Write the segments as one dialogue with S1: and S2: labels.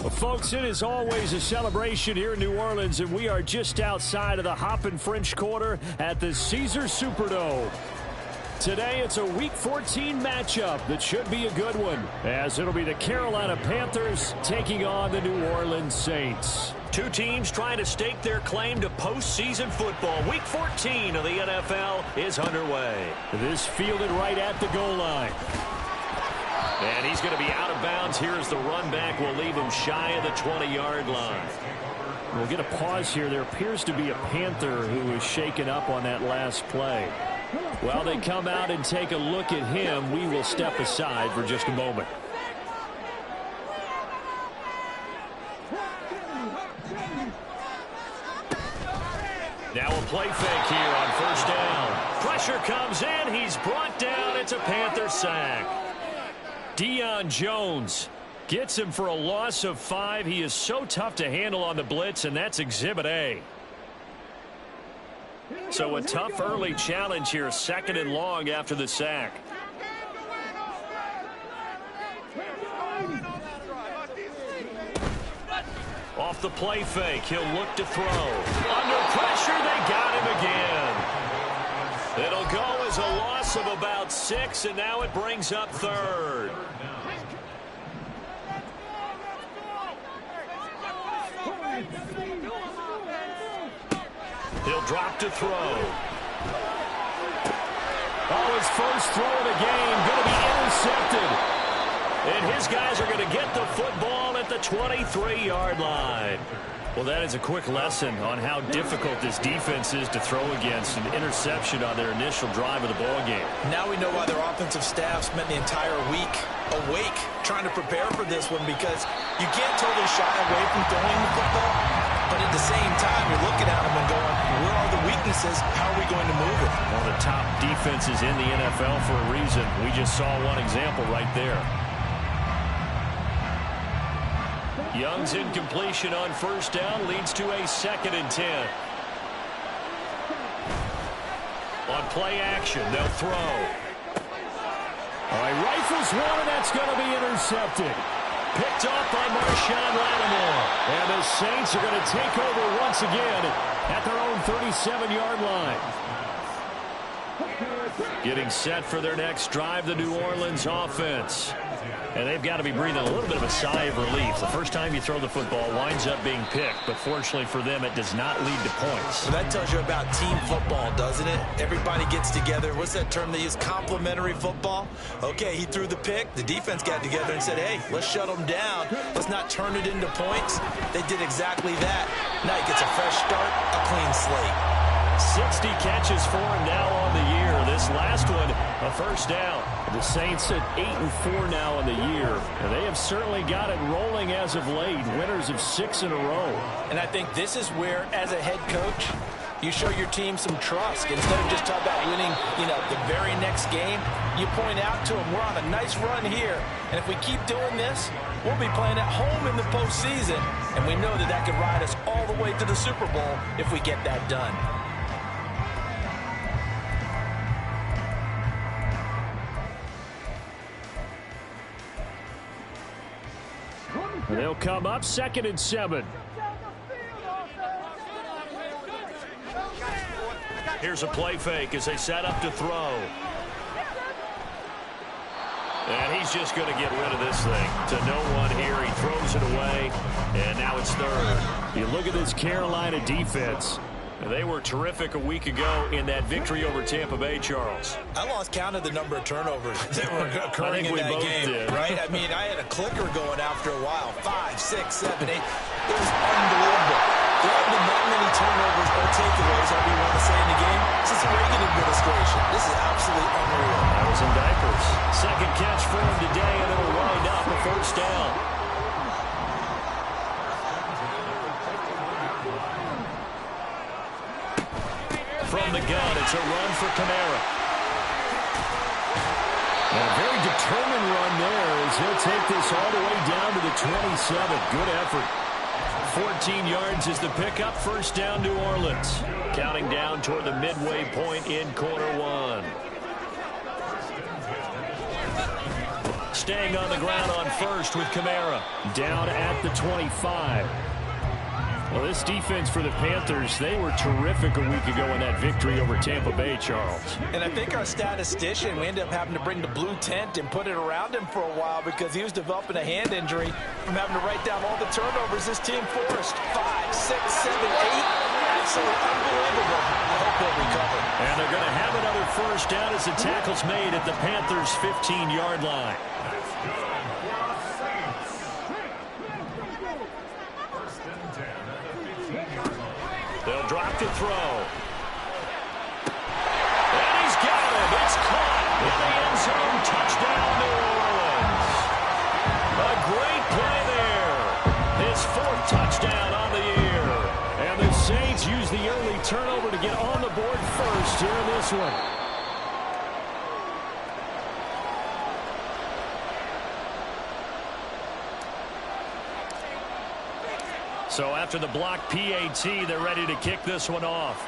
S1: Well, folks, it is always a celebration here in New Orleans, and we are just outside of the Hoppin' French Quarter at the Caesars Superdome. Today, it's a Week 14 matchup that should be a good one, as it'll be the Carolina Panthers taking on the New Orleans Saints.
S2: Two teams trying to stake their claim to postseason football. Week 14 of the NFL is underway.
S1: This fielded right at the goal line.
S2: And he's going to be out of bounds here as the run back will leave him shy of the 20-yard line.
S1: We'll get a pause here. There appears to be a Panther who was shaken up on that last play. While they come out and take a look at him, we will step aside for just a moment.
S2: Now a play fake here on first down. Pressure comes in. He's brought down. It's a Panther sack. Deion Jones gets him for a loss of 5. He is so tough to handle on the blitz, and that's Exhibit A. So a tough early challenge here, 2nd and long after the sack. Off the play fake, he'll look to throw. Under pressure, they got him again. It'll go as a loss of about 6, and now it brings up 3rd. He'll drop to throw.
S1: Oh, his first throw of the game going to be intercepted.
S2: And his guys are going to get the football at the 23-yard line.
S1: Well, that is a quick lesson on how difficult this defense is to throw against. An interception on their initial drive of the ball game.
S3: Now we know why their offensive staff spent the entire week awake trying to prepare for this one, because you can't totally shy away from throwing the football, but at the same time you're looking at them and going, where are the weaknesses? How are we going to move it?
S1: One of the top defenses in the NFL for a reason. We just saw one example right there.
S2: Young's incompletion on first down leads to a 2nd and 10. On play action, they'll throw.
S1: All right, rifles one, and that's going to be intercepted.
S2: Picked off by Marshawn Lattimore.
S1: And the Saints are going to take over once again at their own 37-yard line.
S2: Getting set for their next drive, the New Orleans offense. And they've got to be breathing a little bit of a sigh of relief. The first time you throw the football winds up being picked, but fortunately for them, it does not lead to points.
S3: Well, that tells you about team football, doesn't it? Everybody gets together. What's that term they use? Complementary football? Okay, he threw the pick. The defense got together and said, hey, let's shut them down. Let's not turn it into points. They did exactly that. Now he gets a fresh start, a clean slate.
S2: 60 catches for him now on the year. This last one, a first down.
S1: The Saints at 8-4 now on the year. And they have certainly got it rolling as of late. Winners of 6 in a row.
S3: And I think this is where, as a head coach, you show your team some trust. Instead of just talking about winning, the very next game, you point out to them, we're on a nice run here. And if we keep doing this, we'll be playing at home in the postseason. And we know that that could ride us all the way to the Super Bowl if we get that done.
S1: They'll come up 2nd and 7.
S2: Here's a play fake as they set up to throw. And he's just going to get rid of this thing to no one here. He throws it away, and now it's 3rd.
S1: You look at this Carolina defense.
S2: They were terrific a week ago in that victory over Tampa Bay, Charles.
S3: I lost count of the number of turnovers that were occurring in that game, right? I mean, I had a clicker going after a while. 5, 6, 7, 8. It was unbelievable. There have been that many turnovers or takeaways, however you want to say, in the game since the Reagan administration. This is absolutely unreal.
S2: I was in diapers. 2nd catch for him today, and it'll wind up a first down. From the gun, it's a run for Kamara.
S1: And a very determined run there as he'll take this all the way down to the 27. Good effort.
S2: 14 yards is the pickup. First down, New Orleans. Counting down toward the midway point in quarter 1. staying on the ground on first with Kamara.
S1: Down at the 25. Well, this defense for the Panthers, they were terrific a week ago in that victory over Tampa Bay, Charles.
S3: And I think our statistician, we ended up having to bring the blue tent and put it around him for a while because he was developing a hand injury from having to write down all the turnovers this team forced. 5, 6, 7, 8. Absolutely unbelievable. I hope they'll recover.
S2: And they're going to have another first down as the tackle's made at the Panthers' 15-yard line. They'll drop the throw. And he's got it. It's caught in the end zone. Touchdown, New Orleans. A great play there. His 4th touchdown on the year.
S1: And the Saints use the early turnover to get on the board first here in this one.
S2: So after the block PAT, they're ready to kick this one off.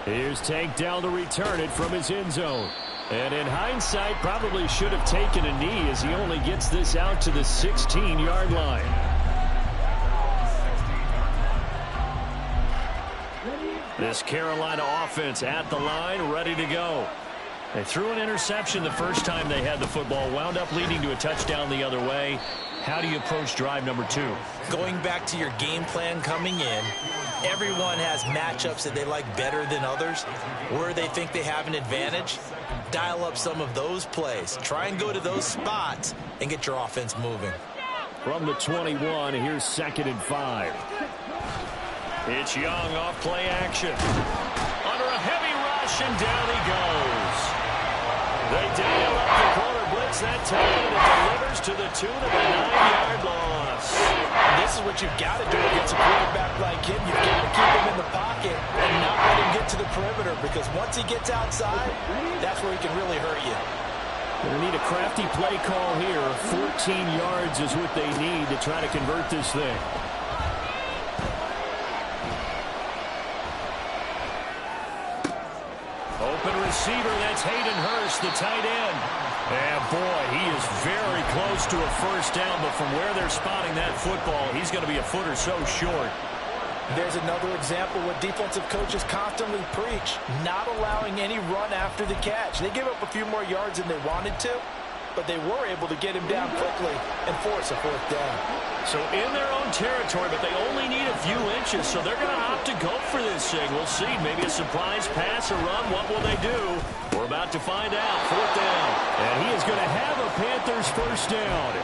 S1: Here's Tank down to return it from his end zone. And in hindsight, probably should have taken a knee as he only gets this out to the 16-yard line.
S2: This Carolina offense at the line, ready to go. They threw an interception the first time they had the football, wound up leading to a touchdown the other way. How do you approach drive number 2?
S3: Going back to your game plan coming in, everyone has matchups that they like better than others. Where they think they have an advantage, dial up some of those plays. Try and go to those spots and get your offense moving.
S1: From the 21, here's 2nd and 5.
S2: It's Young off play action. Under a heavy rush, and down he goes. They dial up the corner blitz that time, and it delivers to the tune of a 9-yard loss.
S3: And this is what you've got to do against a quarterback like him. You've got to keep him in the pocket and not let him get to the perimeter, because once he gets outside, that's where he can really hurt you.
S1: They need a crafty play call here. 14 yards is what they need to try to convert this thing.
S2: Open receiver, that's Hayden Hurst, the tight end. And boy, he is very close to a first down, but from where they're spotting that football, he's going to be a foot or so short.
S3: There's another example what defensive coaches constantly preach, not allowing any run after the catch. They give up a few more yards than they wanted to, but they were able to get him down quickly and force a 4th down.
S2: So in their own territory, but they only need a few inches, so they're going to opt to go for this thing. We'll see. Maybe a surprise pass, a run. What will they do? We're about to find out. 4th down.
S1: And he is going to have a Panthers first down.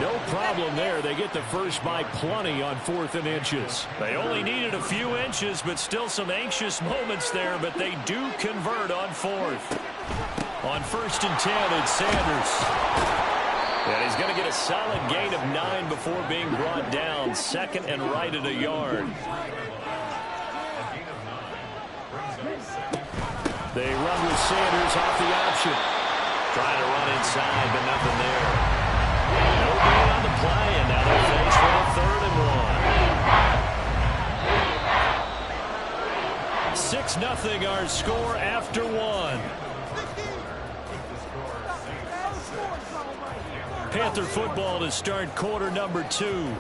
S1: No problem there. They get the first by plenty on 4th and inches.
S2: They only needed a few inches, but still some anxious moments there, but they do convert on 4th. On 1st and 10, it's Sanders. And he's going to get a solid gain of 9 before being brought down. 2nd and right at a yard.
S1: They run with Sanders off the option.
S2: Trying to run inside, but nothing there. No gain on the play, and now they're faced with a 3rd and 1. 6-0 our score after 1. Panther football to start quarter number 2,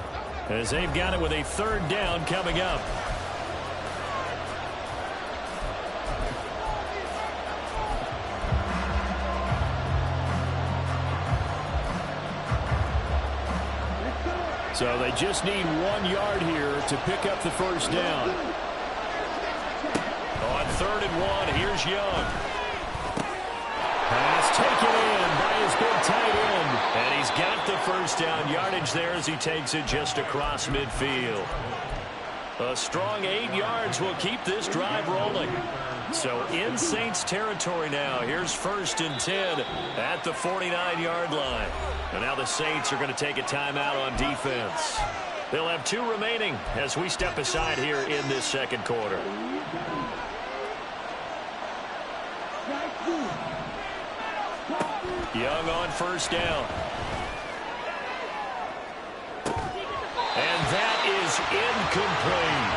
S2: as they've got it with a 3rd down coming up.
S1: So they just need 1 yard here to pick up the first down.
S2: On 3rd and 1, here's Young.
S1: Pass taken in by his big tight end.
S2: And he's got the first down yardage there as he takes it just across midfield. A strong 8 yards will keep this drive rolling. So in Saints territory now. Here's 1st and 10 at the 49-yard line. And now the Saints are going to take a timeout on defense. They'll have 2 remaining as we step aside here in this 2nd quarter. Young on 1st down. And that is incomplete.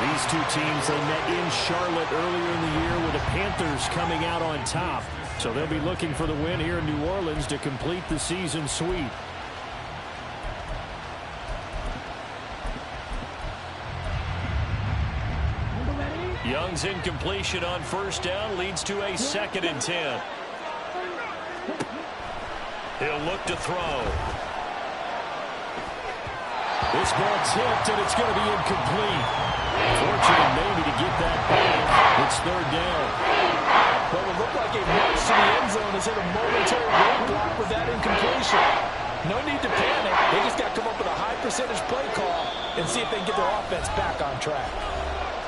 S1: These 2 teams, they met in Charlotte earlier in the year with a Panthers coming out on top. So they'll be looking for the win here in New Orleans to complete the season sweep.
S2: Young's incompletion on first down leads to a 2nd and 10. He'll look to throw.
S1: This ball tipped, and it's going to be incomplete. Fortunate maybe to get that back. It's 3rd down.
S3: Well, it looked like a march to the end zone has hit a momentary roadblock with that incompletion. No need to panic. They just got to come up with a high percentage play call and see if they can get their offense back on track.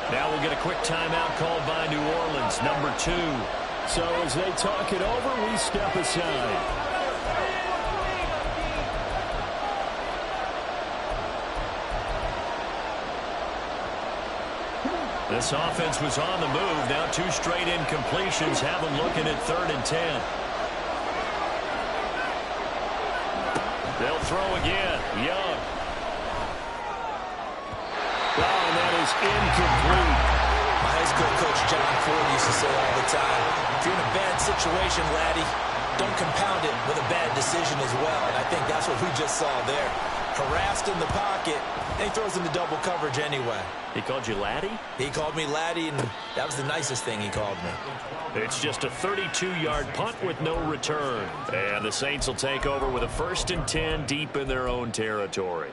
S2: Now we'll get a quick timeout called by New Orleans, number 2.
S1: So as they talk it over, we step aside.
S2: This offense was on the move. Now 2 straight incompletions have them looking at 3rd and 10. They'll throw again. Young.
S1: And that is incomplete.
S3: My high school coach, John Ford, used to say all the time, if you're in a bad situation, laddie, don't compound it with a bad decision as well. And I think that's what we just saw there. Harassed in the pocket, and he throws into double coverage anyway.
S2: He called you laddie?
S3: He called me laddie, and that was the nicest thing he called me.
S2: It's just a 32-yard punt with no return. And the Saints will take over with a 1st and 10 deep in their own territory.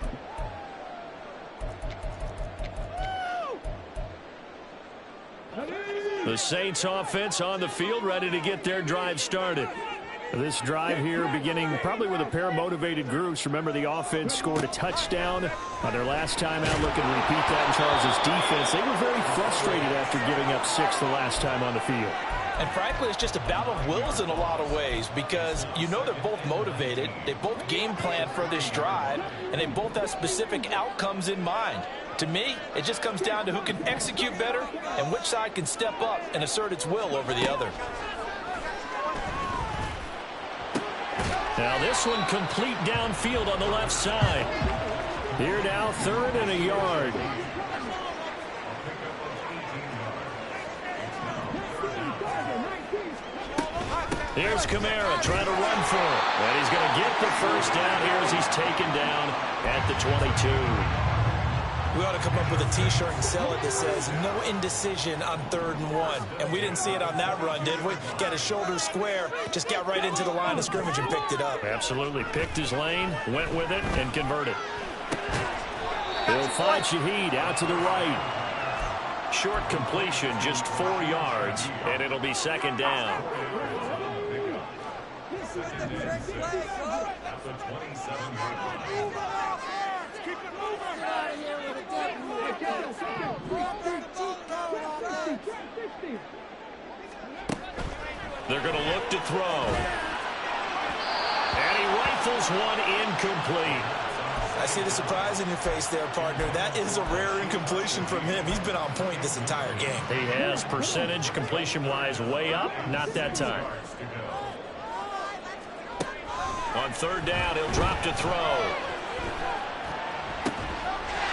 S2: The Saints offense on the field, ready to get their drive started.
S1: This drive here beginning probably with a pair of motivated groups. Remember, the offense scored a touchdown on their last time out. Looking to repeat that in Charles' defense. They were very frustrated after giving up 6 the last time on the field.
S3: And frankly, it's just a battle of wills in a lot of ways because you know they're both motivated. They both game plan for this drive, and they both have specific outcomes in mind. To me, it just comes down to who can execute better and which side can step up and assert its will over the other.
S2: Now this one complete downfield on the left side.
S1: Here now, 3rd and a yard.
S2: Here's Kamara trying to run for it. And he's going to get the 1st down here as he's taken down at the 22.
S3: We ought to come up with a T-shirt and sell it that says, no indecision on 3rd and 1. And we didn't see it on that run, did we? Got his shoulders square, just got right into the line of scrimmage and picked it up.
S2: Absolutely. Picked his lane, went with it, and converted.
S1: They'll find Shaheed out to the right.
S2: Short completion, just 4 yards, and it'll be 2nd down. They're going to look to throw. And he rifles one incomplete.
S3: I see the surprise in your face there, partner. That is a rare incompletion from him. He's been on point this entire game.
S2: He has percentage completion-wise way up. Not that time. On 3rd down, he'll drop to throw.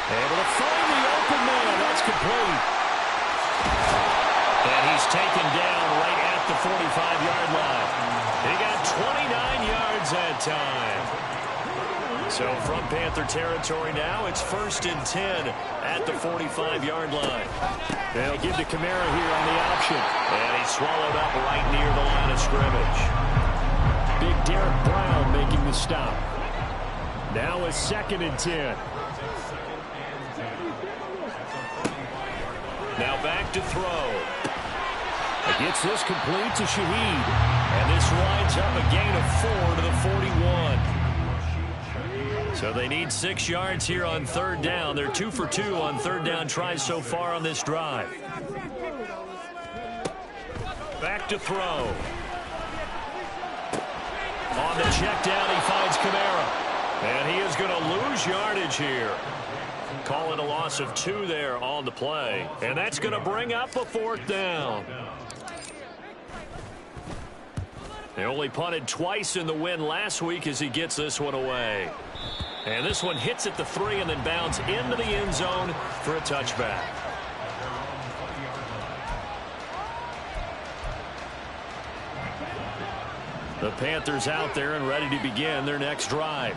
S1: Able to find the open man. That's complete.
S2: And he's taken down right at the 45-yard line. He got 29 yards that time. So from Panther territory now, it's 1st and 10 at the 45-yard line.
S1: They'll give to Kamara here on the option.
S2: And he's swallowed up right near the line of scrimmage.
S1: Big Derek Brown making the stop. Now a 2nd and 10.
S2: Now back to throw.
S1: Gets this complete to Shaheed.
S2: And this winds up a gain of 4 to the 41. So they need 6 yards here on 3rd down. They're 2 for 2 on 3rd down tries so far on this drive. Back to throw. On the check down, he finds Kamara. And he is going to lose yardage here. Call it a loss of 2 there on the play. And that's going to bring up a 4th down. They only punted twice in the win last week as he gets this one away. And this one hits at the 3 and then bounds into the end zone for a touchback. The Panthers out there and ready to begin their next drive.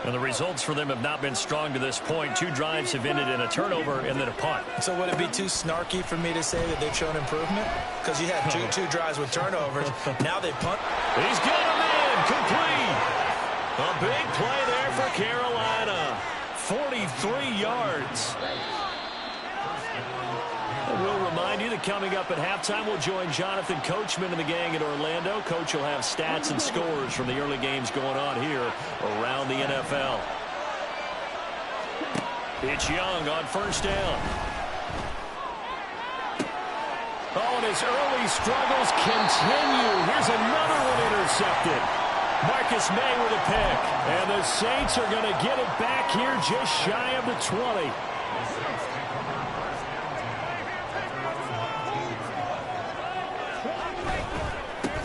S2: And the results for them have not been strong to this point. 2 drives have ended in a turnover and then a punt.
S3: So would it be too snarky for me to say that they've shown improvement? Because you had two drives with turnovers. Now they punt.
S2: He's got a man complete. A big play there for Carolina. 43 yards. We'll remind you that coming up at halftime, we'll join Jonathan Coachman and the gang in Orlando. Coach will have stats and scores from the early games going on here around the NFL. It's Young on first down. Oh, and his early struggles continue. Here's another one intercepted. Marcus May with a pick. And the Saints are going to get it back here just shy of the 20.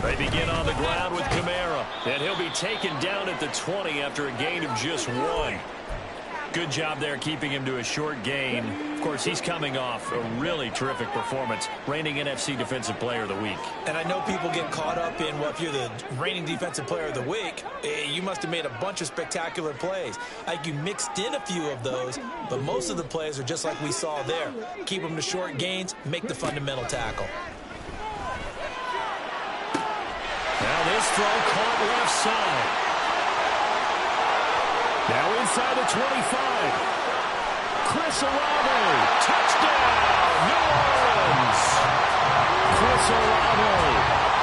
S2: They begin on the ground with Kamara, and he'll be taken down at the 20 after a gain of just 1. Good job there keeping him to a short gain. Of course, he's coming off a really terrific performance, reigning NFC Defensive Player of the Week.
S3: And I know people get caught up in, well, if you're the reigning Defensive Player of the Week, you must have made a bunch of spectacular plays. Like you mixed in a few of those, but most of the plays are just like we saw there. Keep them to short gains, make the fundamental tackle.
S2: Now this throw caught left side.
S1: Now inside the 25. Chris Olave.
S2: Touchdown, New Orleans.
S1: Chris Olave.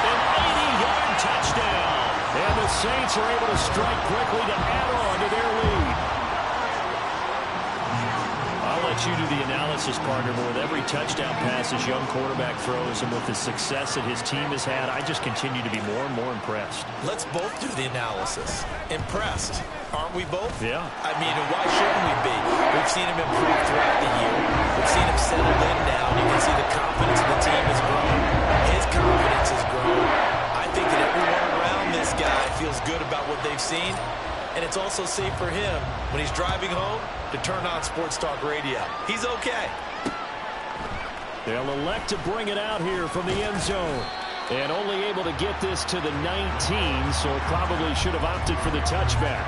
S2: An 80-yard touchdown.
S1: And the Saints are able to strike quickly to add on to their lead.
S2: I'll let you do the analysis, partner, but with every touchdown pass his young quarterback throws and with the success that his team has had, I just continue to be more and more impressed.
S3: Let's both do the analysis. Impressed. Aren't we both?
S2: Yeah.
S3: I mean, why shouldn't we be? We've seen him improve throughout the year. We've seen him settle in now, and you can see the confidence of the team has grown. His confidence has grown. I think that everyone around this guy feels good about what they've seen, and it's also safe for him when he's driving home to turn on Sports Talk Radio. He's okay.
S1: They'll elect to bring it out here from the end zone. And only able to get this to the 19, so probably should have opted for the touchback.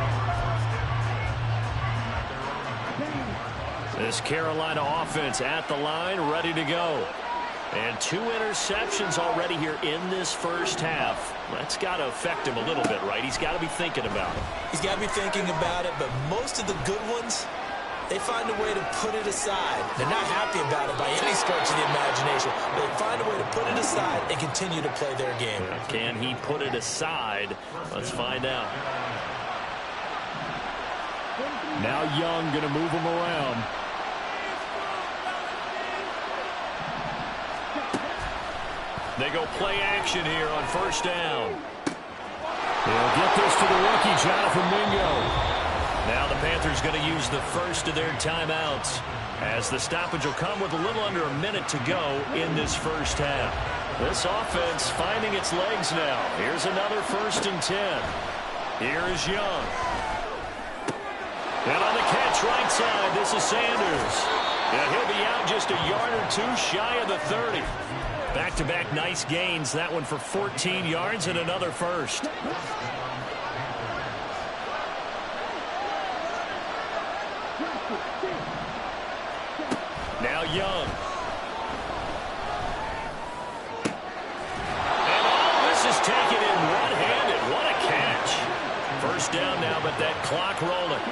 S2: This Carolina offense at the line, ready to go. And 2 interceptions already here in this first half. That's got to affect him a little bit, right? He's got to be thinking about it.
S3: He's got to be thinking about it, but most of the good ones, they find a way to put it aside. They're not happy about it by any stretch of the imagination. They find a way to put it aside and continue to play their game.
S2: Can he put it aside? Let's find out.
S1: Now Young going to move him around.
S2: They go play action here on first down.
S1: They'll get this to the rookie, Jonathan Mingo.
S2: Now the Panthers going to use the first of their timeouts as the stoppage will come with a little under a minute to go in this first half. This offense finding its legs now. Here's another 1st and 10. Here is Young. And on the catch right side, this is Sanders. And he'll be out just a yard or 2 shy of the 30. Back-to-back nice gains. That one for 14 yards and another first. Now Young. And all this is taken in one-handed. What a catch. First down now, but that clock rolling.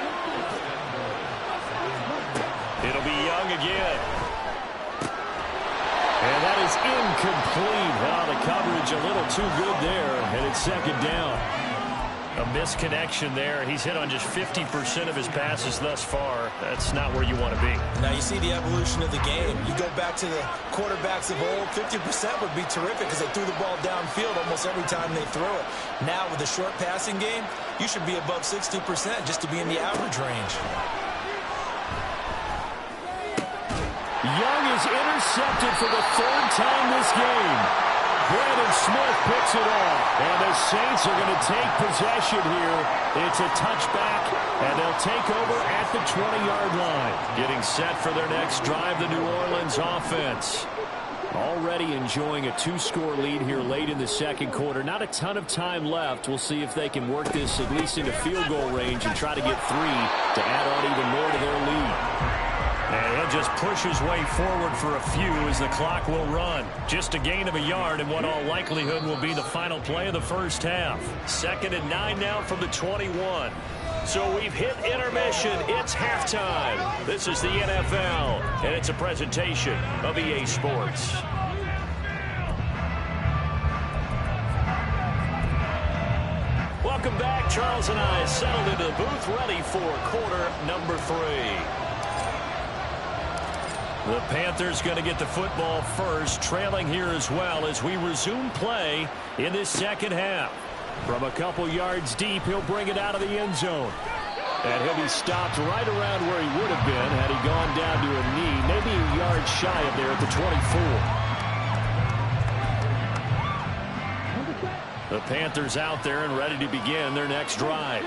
S2: It'll be Young again.
S1: And that is incomplete. Wow, the coverage a little too good there. And it's 2nd down.
S2: A misconnection there. He's hit on just 50% of his passes thus far. That's not where you want to be.
S3: Now you see the evolution of the game. You go back to the quarterbacks of old, 50% would be terrific because they threw the ball downfield almost every time they threw it. Now with the short passing game, you should be above 60% just to be in the average range.
S1: Young is intercepted for the 3rd time this game. Brandon Smith picks it off. And the Saints are going to take possession here. It's a touchback, and they'll take over at the 20-yard line.
S2: Getting set for their next drive, the New Orleans offense.
S1: Already enjoying a two-score lead here late in the second quarter. Not a ton of time left. We'll see if they can work this at least into field goal range and try to get 3 to add on even more to their lead.
S2: And he'll just push his way forward for a few as the clock will run. Just a gain of a yard in what all likelihood will be the final play of the first half. 2nd and 9 now from the 21. So we've hit intermission. It's halftime. This is the NFL, and it's a presentation of EA Sports. Welcome back. Charles and I settled into the booth, ready for quarter number 3. The Panthers going to get the football first, trailing here as well as we resume play in this second half. From a couple yards deep, he'll bring it out of the end zone. And he'll be stopped right around where he would have been had he gone down to a knee, maybe a yard shy of there at the 24. The Panthers out there and ready to begin their next drive.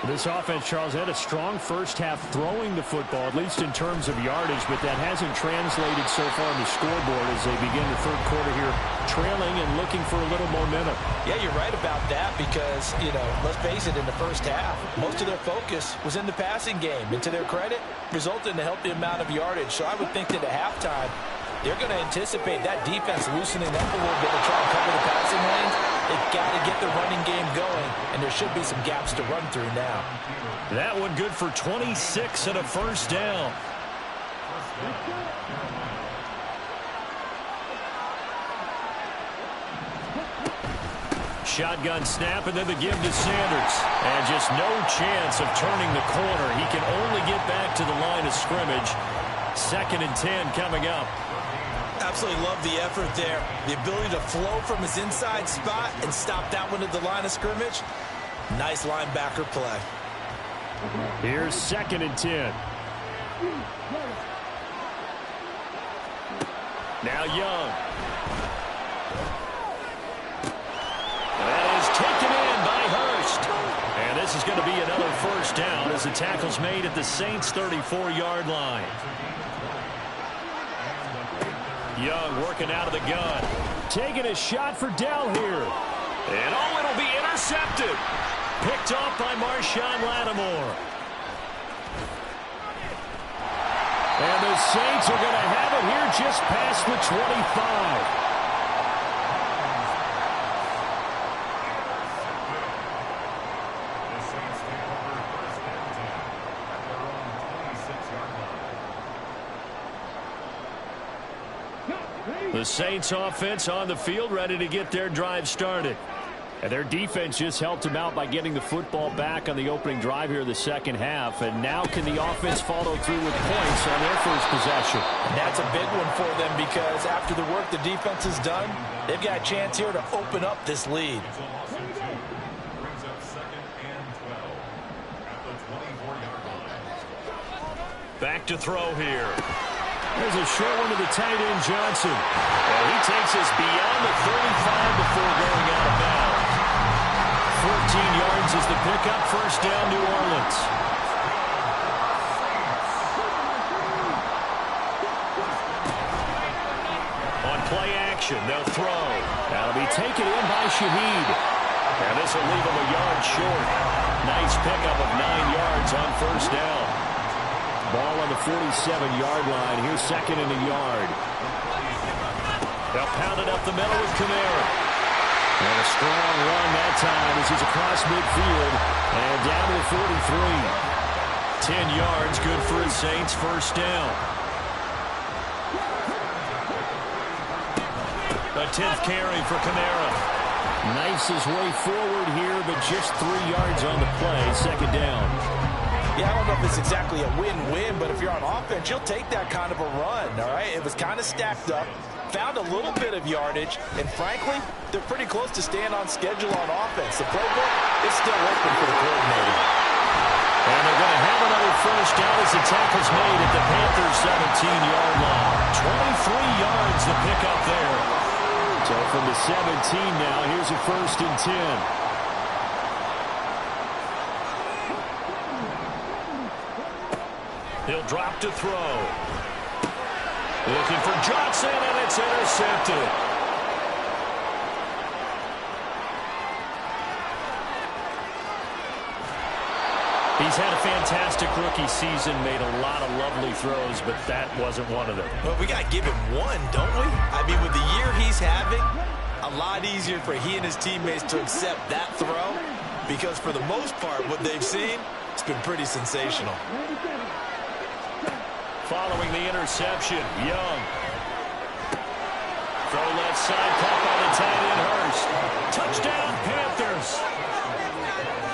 S1: This offense, Charles, had a strong first half throwing the football, at least in terms of yardage, but that hasn't translated so far on the scoreboard as they begin the third quarter here, trailing and looking for a little momentum.
S3: Yeah, you're right about that because, let's face it, in the first half, most of their focus was in the passing game. And to their credit, resulted in a healthy amount of yardage. So I would think that at halftime, they're going to anticipate that defense loosening up a little bit to try and cover the passing lanes. They've got to get the running game going, and there should be some gaps to run through now.
S2: That one good for 26 and a first down. Shotgun snap, and then the give to Sanders. And just no chance of turning the corner. He can only get back to the line of scrimmage. 2nd and 10 coming up.
S3: Absolutely love the effort there. The ability to flow from his inside spot and stop that one at the line of scrimmage. Nice linebacker play.
S1: Here's 2nd and 10.
S2: Now Young. That is taken in by Hurst. And this is going to be another first down as the tackle's made at the Saints' 34-yard line. Young working out of the gun.
S1: Taking a shot for Dell here.
S2: And it'll be intercepted. Picked off by Marshawn Lattimore.
S1: And the Saints are going to have it here just past the 25.
S2: The Saints offense on the field, ready to get their drive started.
S1: And their defense just helped them out by getting the football back on the opening drive here in the second half. And now can the offense follow through with points on their first possession?
S3: And that's a big one for them because after the work the defense has done, they've got a chance here to open up this lead.
S2: Back to throw here.
S1: There's a short one to the tight end, Johnson.
S2: And he takes us beyond the 35 before going out of bounds. 14 yards is the pickup. First down, New Orleans. On play action, they'll throw.
S1: That'll be taken in by Shaheed.
S2: And this will leave him a yard short. Nice pickup of 9 yards on first down.
S1: Ball on the 47-yard line. Here's 2nd and a yard.
S2: They'll pound it up the middle with Kamara.
S1: And a strong run that time as he's across midfield and down to the 43.
S2: 10 yards, good for his Saints. First down. A 10th carry for Kamara.
S1: Knifes his way forward here, but just 3 yards on the play. Second down.
S3: Yeah, I don't know if it's exactly a win-win, but if you're on offense, you'll take that kind of a run, all right? It was kind of stacked up, found a little bit of yardage, and frankly, they're pretty close to staying on schedule on offense. The playbook is still open for the coordinator.
S2: And they're going to have another first down as the tackle's made at the Panthers' 17-yard line. 23 yards the pickup there.
S1: So from the 17 now, here's a 1st and 10.
S2: He'll drop to throw. Looking for Johnson, and it's intercepted. He's had a fantastic rookie season, made a lot of lovely throws, but that wasn't one of them.
S3: Well, we got to give him one, don't we? I mean, with the year he's having, a lot easier for he and his teammates to accept that throw, because for the most part, what they've seen, it's been pretty sensational.
S2: Following the interception, Young. Throw left side, caught by the tight end, Hurst. Touchdown, Panthers.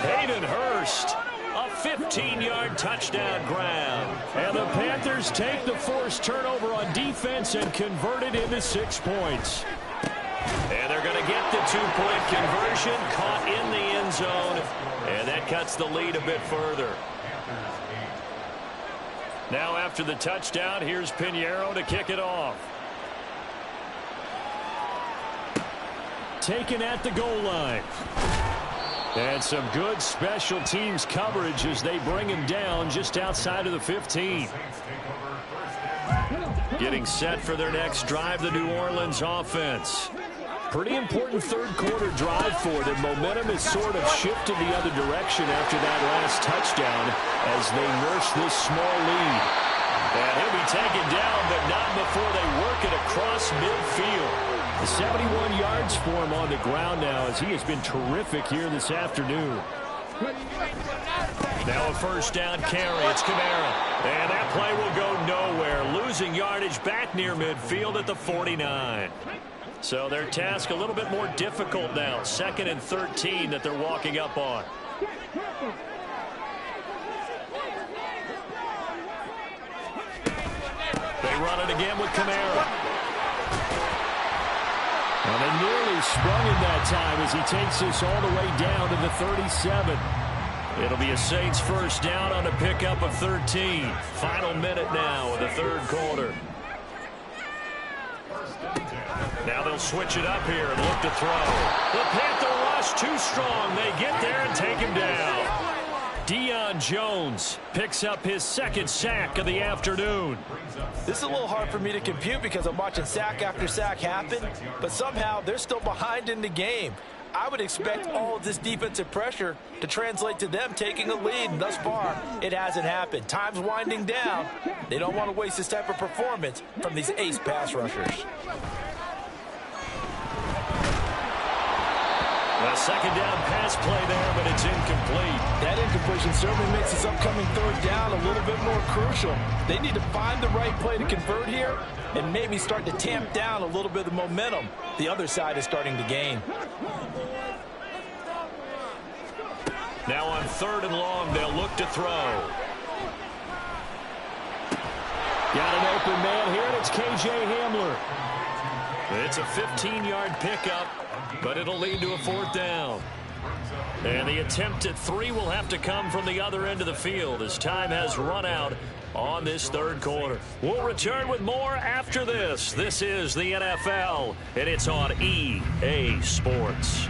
S2: Hayden Hurst. A 15-yard touchdown grab. And the Panthers take the forced turnover on defense and convert it into 6 points. And they're going to get the 2-point conversion, caught in the end zone, and that cuts the lead a bit further. Now after the touchdown, here's Pinheiro to kick it off. Taken at the goal line. And some good special teams coverage as they bring him down just outside of the 15. Getting set for their next drive, the New Orleans offense. Pretty important third-quarter drive for them. Momentum has sort of shifted the other direction after that last touchdown as they nurse this small lead. And he'll be taken down, but not before they work it across midfield. 71 yards for him on the ground now as he has been terrific here this afternoon. Now a first down carry. It's Kamara. And that play will go nowhere. Losing yardage back near midfield at the 49. So their task a little bit more difficult now. 2nd and 13 that they're walking up on. They run it again with Kamara. And they nearly sprung him that time as he takes this all the way down to the 37. It'll be a Saints first down on a pickup of 13. Final minute now of the third quarter. Now they'll switch it up here and look to throw. The Panther rush too strong. They get there and take him down. Deion Jones picks up his 2nd sack of the afternoon.
S3: This is a little hard for me to compute because I'm watching sack after sack happen, but somehow they're still behind in the game. I would expect all of this defensive pressure to translate to them taking a lead, and thus far, it hasn't happened. Time's winding down. They don't want to waste this type of performance from these ace pass rushers.
S2: A second down pass play there, but it's incomplete.
S3: That incompletion certainly makes this upcoming third down a little bit more crucial. They need to find the right play to convert here and maybe start to tamp down a little bit of the momentum the other side is starting to gain.
S2: Now on 3rd and long, they'll look to throw. Got an open man here, and it's K.J. Hamler. It's a 15-yard pickup, but it'll lead to a 4th down. And the attempt at 3 will have to come from the other end of the field as time has run out on this third quarter. We'll return with more after this. This is the NFL, and it's on EA Sports.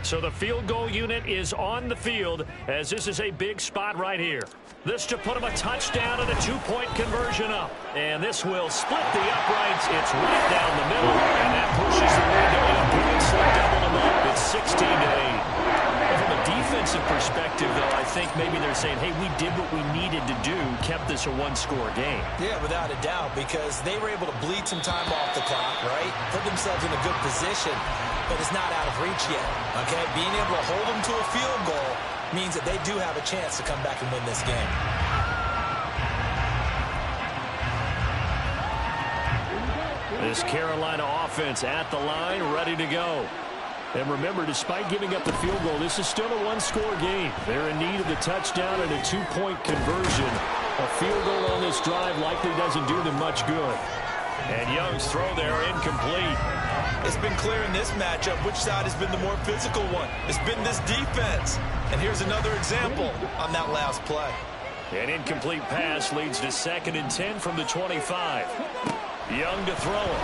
S2: So the field goal unit is on the field as this is a big spot right here. This to put him a touchdown and a 2-point conversion up. And this will split the uprights. It's right down the middle, and that pushes the lead to 8 points. They double them up. It's 16-8. From a defensive perspective, though, I think maybe they're saying, hey, we did what we needed to do, kept this a 1-score game.
S3: Yeah, without a doubt, because they were able to bleed some time off the clock, right? Put themselves in a good position, but it's not out of reach yet, okay? Being able to hold them to a field goal means that they do have a chance to come back and win this game.
S2: This Carolina offense at the line, ready to go. And remember, despite giving up the field goal, this is still a 1-score game. They're in need of the touchdown and a 2-point conversion. A field goal on this drive likely doesn't do them much good. And Young's throw there incomplete.
S3: It's been clear in this matchup which side has been the more physical one. It's been this defense. And here's another example on that last play.
S2: An incomplete pass leads to 2nd and 10 from the 25. Young to throw it.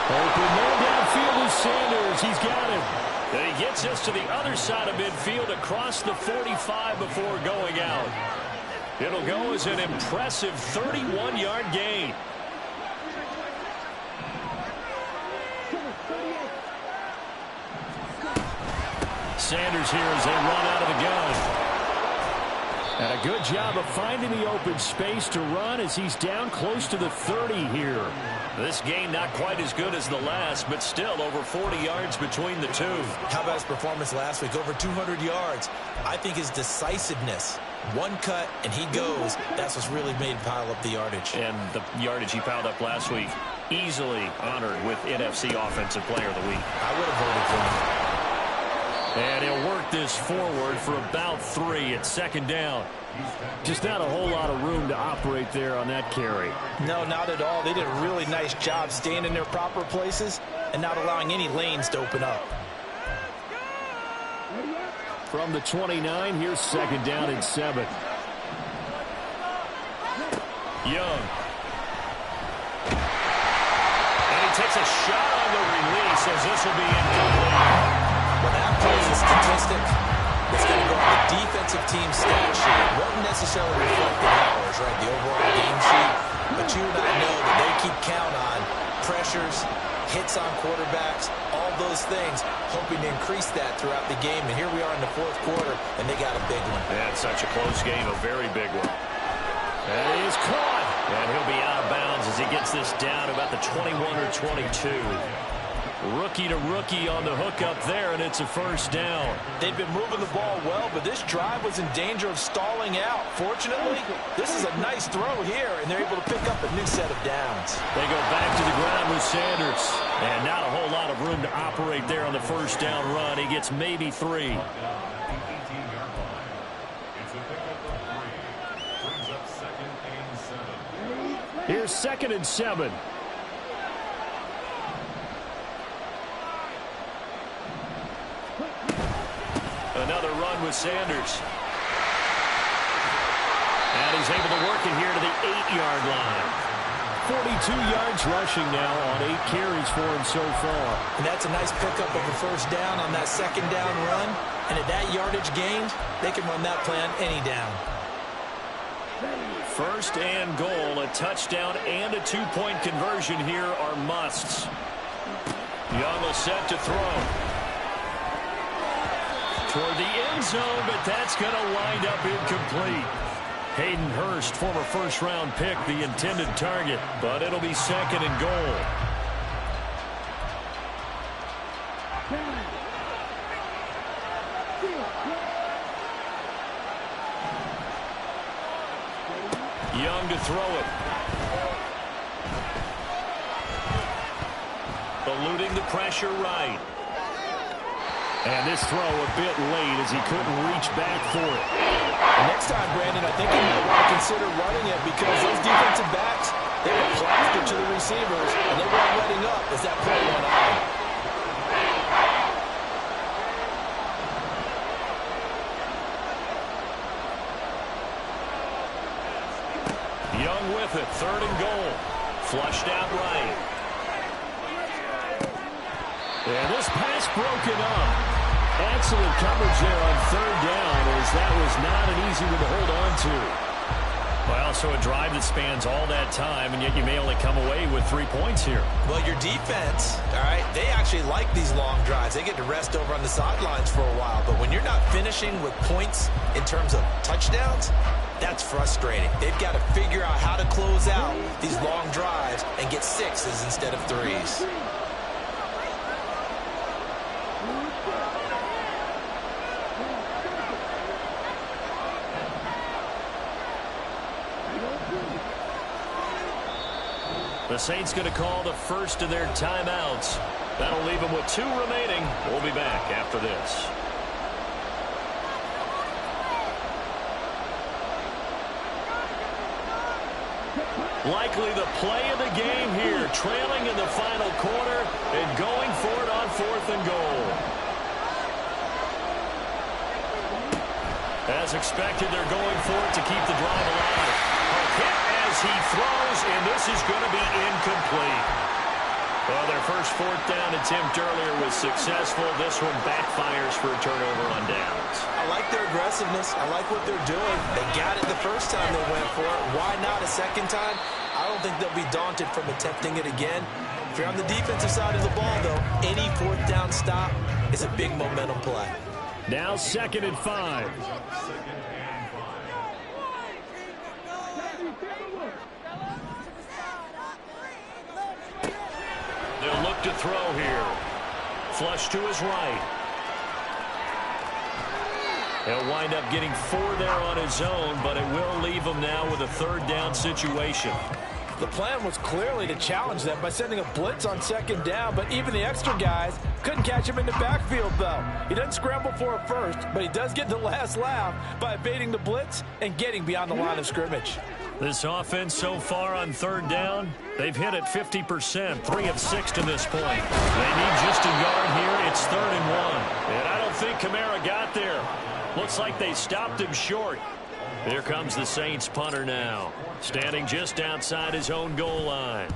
S2: Open man downfield is Sanders. He's got him. And he gets us to the other side of midfield across the 45 before going out. It'll go as an impressive 31-yard gain. Sanders here as they run out of the gun. And a good job of finding the open space to run as he's down close to the 30 here. This game not quite as good as the last, but still over 40 yards between the two.
S3: How about his performance last week? Over 200 yards. I think his decisiveness, one cut and he goes, that's what's really made him pile up the yardage.
S2: And the yardage he piled up last week, easily honored with NFC Offensive Player of the Week.
S3: I would have voted for him.
S1: And he'll work this forward for about 3 at second down. Just not a whole lot of room to operate there on that carry.
S3: No, not at all. They did a really nice job staying in their proper places and not allowing any lanes to open up.
S1: From the 29, here's second down and 7.
S2: Young. And he takes a shot on the release as this will be incomplete.
S3: Well, that plays a statistic that's going to go on the defensive team stat sheet. Won't necessarily reflect in ours, right, the overall game sheet. But you and I know that they keep count on pressures, hits on quarterbacks, all those things, hoping to increase that throughout the game. And here we are in the fourth quarter, and they got a big one.
S2: And such a close game, a very big one.
S1: And he is caught.
S2: And he'll be out of bounds as he gets this down about the 21 or 22. Rookie to rookie on the hook up there, and it's a first down.
S3: They've been moving the ball well, but this drive was in danger of stalling out. Fortunately, this is a nice throw here, and they're able to pick up a new set of downs.
S2: They go back to the ground with Sanders. And not a whole lot of room to operate there on the first down run. He gets maybe 3.
S1: Here's second and 7.
S2: Another run with Sanders. And he's able to work it here to the 8-yard line.
S1: 42 yards rushing now on 8 carries for him so far.
S3: And that's a nice pickup of a first down on that second down run. And at that yardage gained, they can run that play on any down.
S2: First and goal, a touchdown and a 2-point conversion here are musts. Young will set to throw. Toward the end zone, but that's going to wind up incomplete. Hayden Hurst, former first-round pick, the intended target, but it'll be second and goal. Young to throw it. Eluding the pressure right.
S1: And this throw a bit late as he couldn't reach back for it.
S3: Next time, Brandon, I think he might want to consider running it because those defensive backs, they were plastered to the receivers, and they weren't letting up as that play went on.
S2: Young with it, third and goal. Flushed out right.
S1: And this pass broken up. Excellent coverage there on third down as that was not an easy one to hold on to.
S2: Well, so a drive that spans all that time, and yet you may only come away with 3 points here.
S3: Well, your defense, all right, they actually like these long drives. They get to rest over on the sidelines for a while. But when you're not finishing with points in terms of touchdowns, that's frustrating. They've got to figure out how to close out these long drives and get 6s instead of 3s.
S2: The Saints going to call the first of their timeouts. That'll leave them with 2 remaining. We'll be back after this. Likely the play of the game here, trailing in the final quarter and going for it on 4th and goal. As expected, they're going for it to keep the drive alive. A hit as he throws, and this is going to be incomplete. Well, their first fourth down attempt earlier was successful. This one backfires for a turnover on downs.
S3: I like their aggressiveness. I like what they're doing. They got it the first time they went for it. Why not a second time? I don't think they'll be daunted from attempting it again. If you're on the defensive side of the ball, though, any fourth down stop is a big momentum play.
S1: Now 2nd and 5.
S2: They'll look to throw here. Flush to his right. He'll wind up getting 4 there on his own, but it will leave him now with a 3rd down situation.
S3: The plan was clearly to challenge them by sending a blitz on 2nd down, but even the extra guys couldn't catch him in the backfield, though. He doesn't scramble for a first, but he does get the last laugh by evading the blitz and getting beyond the line of scrimmage.
S2: This offense so far on 3rd down, they've hit it 50%, 3 of 6 to this point. They need just a yard here. It's 3rd and 1. And I don't think Kamara got there. Looks like they stopped him short. Here comes the Saints punter now, standing just outside his own goal line.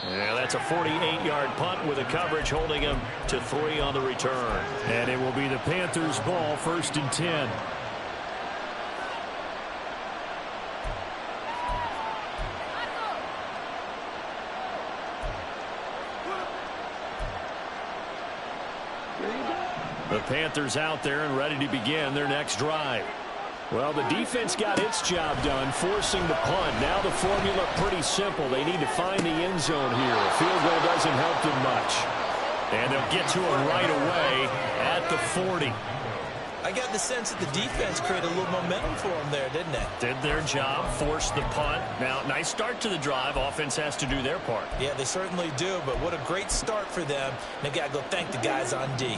S2: Yeah, that's a 48-yard punt with a coverage holding him to 3 on the return.
S1: And it will be the Panthers' ball, 1st and 10. The Panthers out there and ready to begin their next drive. Well, the defense got its job done, forcing the punt. Now the formula pretty simple. They need to find the end zone here. A field goal doesn't help them much. And they'll get to him right away at the 40.
S3: I got the sense that the defense created a little momentum for them there, didn't it?
S2: Did their job, forced the punt. Now, nice start to the drive. Offense has to do their part.
S3: Yeah, they certainly do, but what a great start for them. They got to go thank the guys on D.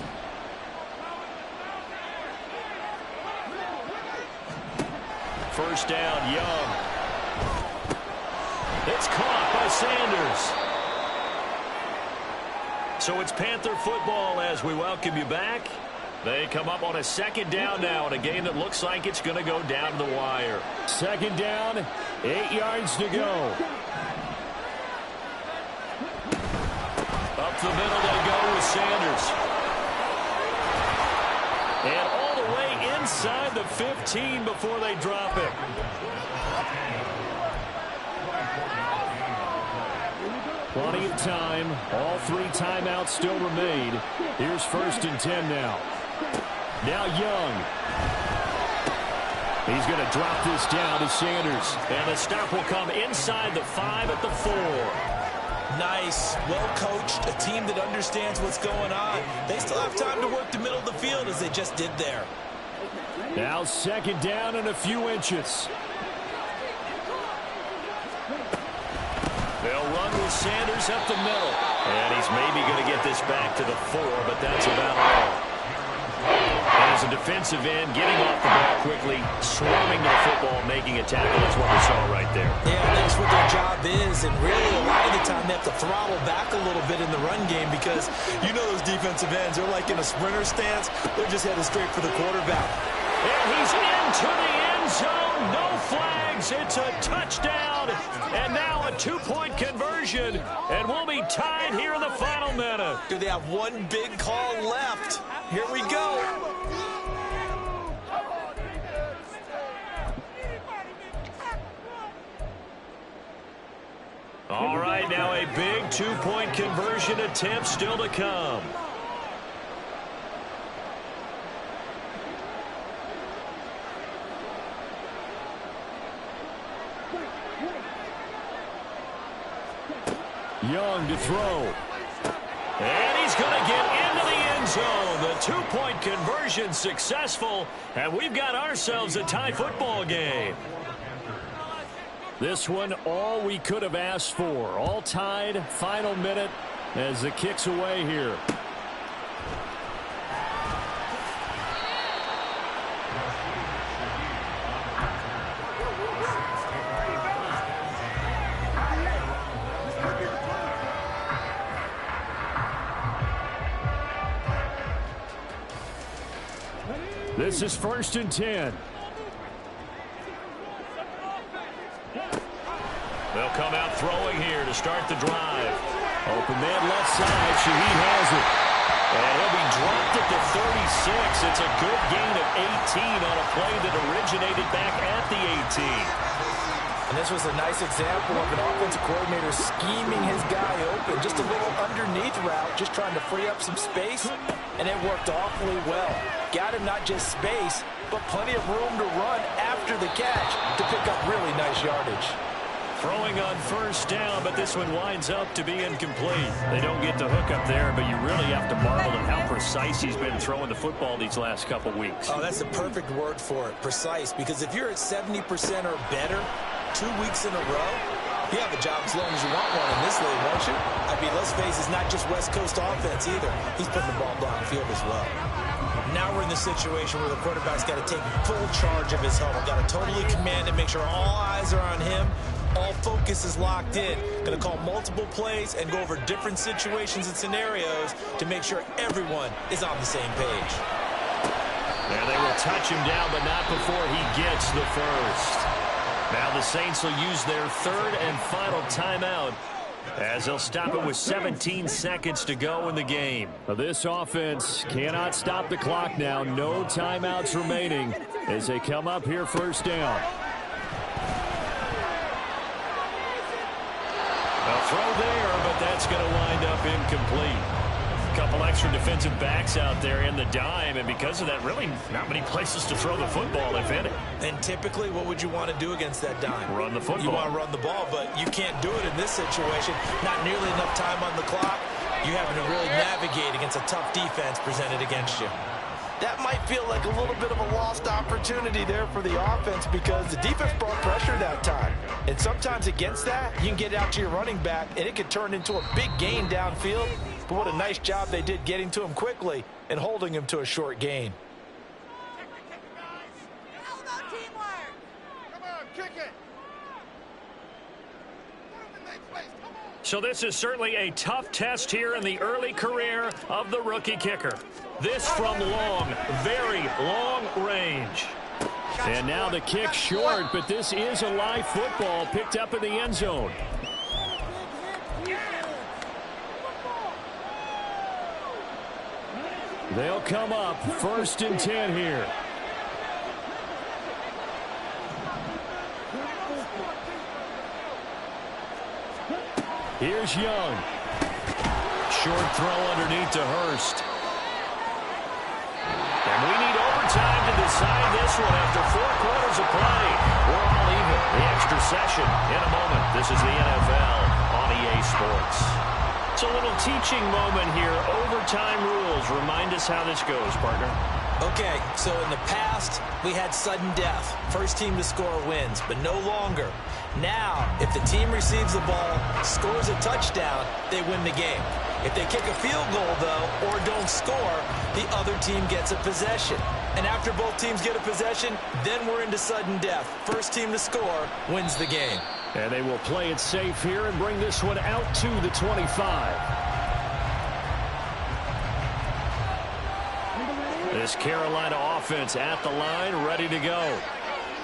S2: First down, Young. It's caught by Sanders. So it's Panther football as we welcome you back. They come up on a 2nd down now in a game that looks like it's going to go down to the wire.
S1: 2nd down, 8 yards to go.
S2: Up the middle they go with Sanders. And all the way inside the 15 before they drop it.
S1: Plenty of time. All 3 timeouts still remain. Here's 1st and 10 now. Now Young. He's going to drop this down to Sanders.
S2: And the stop will come inside the 5 at the 4.
S3: Nice, well-coached, a team that understands what's going on. They still have time to work the middle of the field as they just did there.
S1: Now 2nd down and a few inches.
S2: They'll run with Sanders up the middle. And he's maybe going to get this back to the 4, but that's about all. And as a defensive end, getting off the ball quickly, swarming to the football, making a tackle. That's what we saw right there.
S3: Yeah, that's what their job is. And really, a lot of the time, they have to throttle back a little bit in the run game because you know those defensive ends, they're like in a sprinter stance. They're just headed straight for the quarterback.
S2: And he's into the end zone. No flags. It's a touchdown. And now a 2-point conversion. And we'll be tied here in the final minute.
S3: Do they have one big call left? Here we go.
S2: All right, now a big 2-point conversion attempt still to come.
S1: Young to throw.
S2: And he's going to get into the end zone. The 2-point conversion successful, and we've got ourselves a tie football game.
S1: This one, all we could have asked for. All tied, final minute as the kick's away here. This is 1st and 10.
S2: They'll come out throwing here to start the drive.
S1: Open man left side. Shaheed has it.
S2: And he'll be dropped at the 36. It's a good gain of 18 on a play that originated back at the 18.
S3: And this was a nice example of an offensive coordinator scheming his guy open. Just a little underneath route, just trying to free up some space, and it worked awfully well. Got him not just space, but plenty of room to run after the catch to pick up really nice yardage.
S2: Throwing on first down, but this one winds up to be incomplete. They don't get the hook up there, but you really have to marvel at how precise he's been throwing the football these last couple weeks.
S3: Oh, that's the perfect word for it, precise, because if you're at 70% or better 2 weeks in a row, you have a job as long as you want one in this league, won't you? I mean, let's face it, it's not just West Coast offense either. He's putting the ball downfield as well. Now we're in the situation where the quarterback's got to take full charge of his huddle, got to totally command it, make sure all eyes are on him. All focus is locked in. Going to call multiple plays and go over different situations and scenarios to make sure everyone is on the same page.
S2: And they will touch him down, but not before he gets the first. Now the Saints will use their third and final timeout as they'll stop it with 17 seconds to go in the game.
S1: This offense cannot stop the clock now. No timeouts remaining as they come up here first down.
S2: A throw there, but that's going to wind up incomplete. A couple extra defensive backs out there in the dime, and because of that, really not many places to throw the football, if any.
S3: And typically, what would you want to do against that dime?
S2: Run the football.
S3: You want to run the ball, but you can't do it in this situation. Not nearly enough time on the clock. You're having to really navigate against a tough defense presented against you. That might feel like a little bit of a lost opportunity there for the offense because the defense brought pressure that time. And sometimes against that, you can get out to your running back, and it could turn into a big gain downfield. But what a nice job they did getting to him quickly and holding him to a short gain.
S2: So this is certainly a tough test here in the early career of the rookie kicker. This from long, very long range.
S1: And now the kick short, but this is a live football picked up in the end zone. They'll come up 1st and 10 here. Here's Young.
S2: Short throw underneath to Hurst. And we need overtime to decide this one after 4 quarters of play. We're all even. The extra session in a moment. This is the NFL on EA Sports. It's a little teaching moment here. Overtime rules. Remind us how this goes, partner.
S3: Okay, so in the past, we had sudden death. First team to score wins, but no longer. Now, if the team receives the ball, scores a touchdown, they win the game. If they kick a field goal, though, or don't score, the other team gets a possession. And after both teams get a possession, then we're into sudden death. First team to score wins the game.
S1: And they will play it safe here and bring this one out to the 25.
S2: This Carolina offense at the line, ready to go.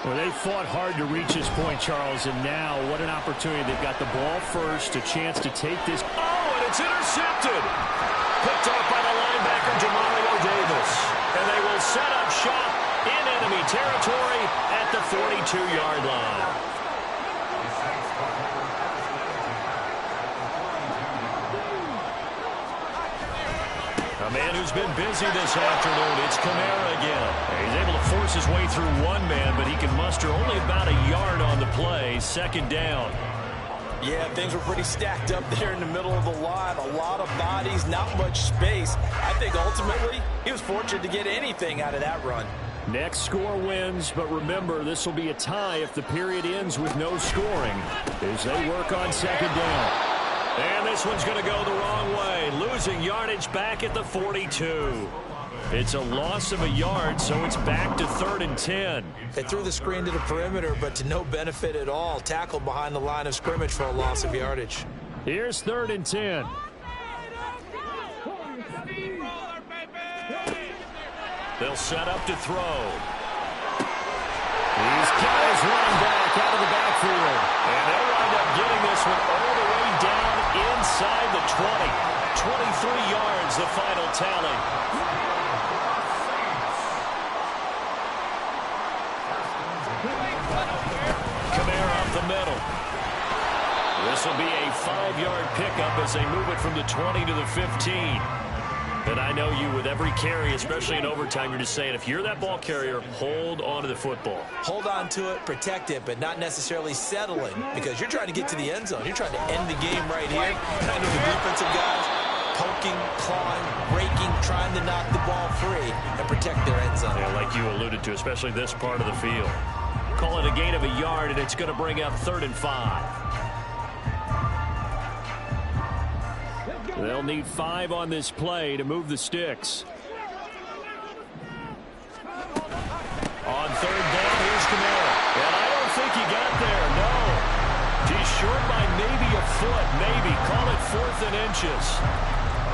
S1: Well, they fought hard to reach this point, Charles, and now what an opportunity. They've got the ball first, a chance to take this.
S2: Oh, and it's intercepted. Picked off by the linebacker, Jamario Davis. And they will set up shop in enemy territory at the 42-yard line. A man who's been busy this afternoon, it's Kamara again. He's able to force his way through one man, but he can muster only about a yard on the play. 2nd down.
S3: Yeah, things were pretty stacked up there in the middle of the line. A lot of bodies, not much space. I think ultimately he was fortunate to get anything out of that run.
S1: Next score wins, but remember, this will be a tie if the period ends with no scoring as they work on 2nd down.
S2: And this one's going to go the wrong way, losing yardage back at the 42. It's a loss of a yard, so it's back to 3rd and 10.
S3: They threw the screen to the perimeter, but to no benefit at all. Tackled behind the line of scrimmage for a loss of yardage.
S1: Here's 3rd and 10.
S2: They'll set up to throw.
S1: He's got his running back out of the backfield.
S2: And they'll wind up getting the 20. 23 yards, the final tally. Kamara up the middle. This will be a 5-yard pickup as they move it from the 20 to the 15. And I know you, with every carry, especially in overtime, you're just saying, if you're that ball carrier, hold on to the football.
S3: Hold on to it, protect it, but not necessarily settling, because you're trying to get to the end zone. You're trying to end the game right here. And I know the defensive guys poking, clawing, breaking, trying to knock the ball free and protect their end zone.
S2: Yeah, like you alluded to, especially this part of the field. Call it a gain of a yard, and it's going to bring up 3rd and 5.
S1: They'll need 5 on this play to move the sticks.
S2: On 3rd down, here's Kamara. And I don't think he got there, no. He's short by maybe a foot, maybe. Call it 4th and inches.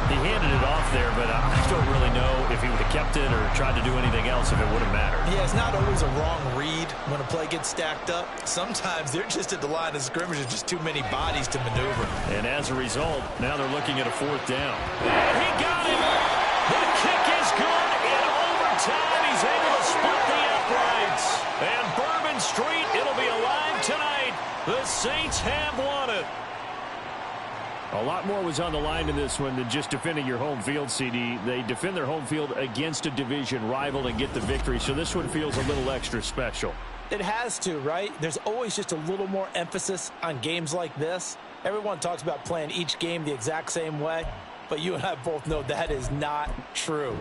S2: He handed it off there, but I don't really know if he would have kept it or tried to do anything else if it would have mattered.
S3: Yeah, it's not always a wrong read when a play gets stacked up. Sometimes they're just at the line of scrimmage. There's just too many bodies to maneuver.
S1: And as a result, now they're looking at a 4th down.
S2: And he got him. The kick is good. In overtime, he's able to split the uprights. And Bourbon Street, it'll be alive tonight. The Saints have won it.
S1: A lot more was on the line in this one than just defending your home field, CD. They defend their home field against a division rival and get the victory, so this one feels a little extra special.
S3: It has to, right? There's always just a little more emphasis on games like this. Everyone talks about playing each game the exact same way, but you and I both know that is not true.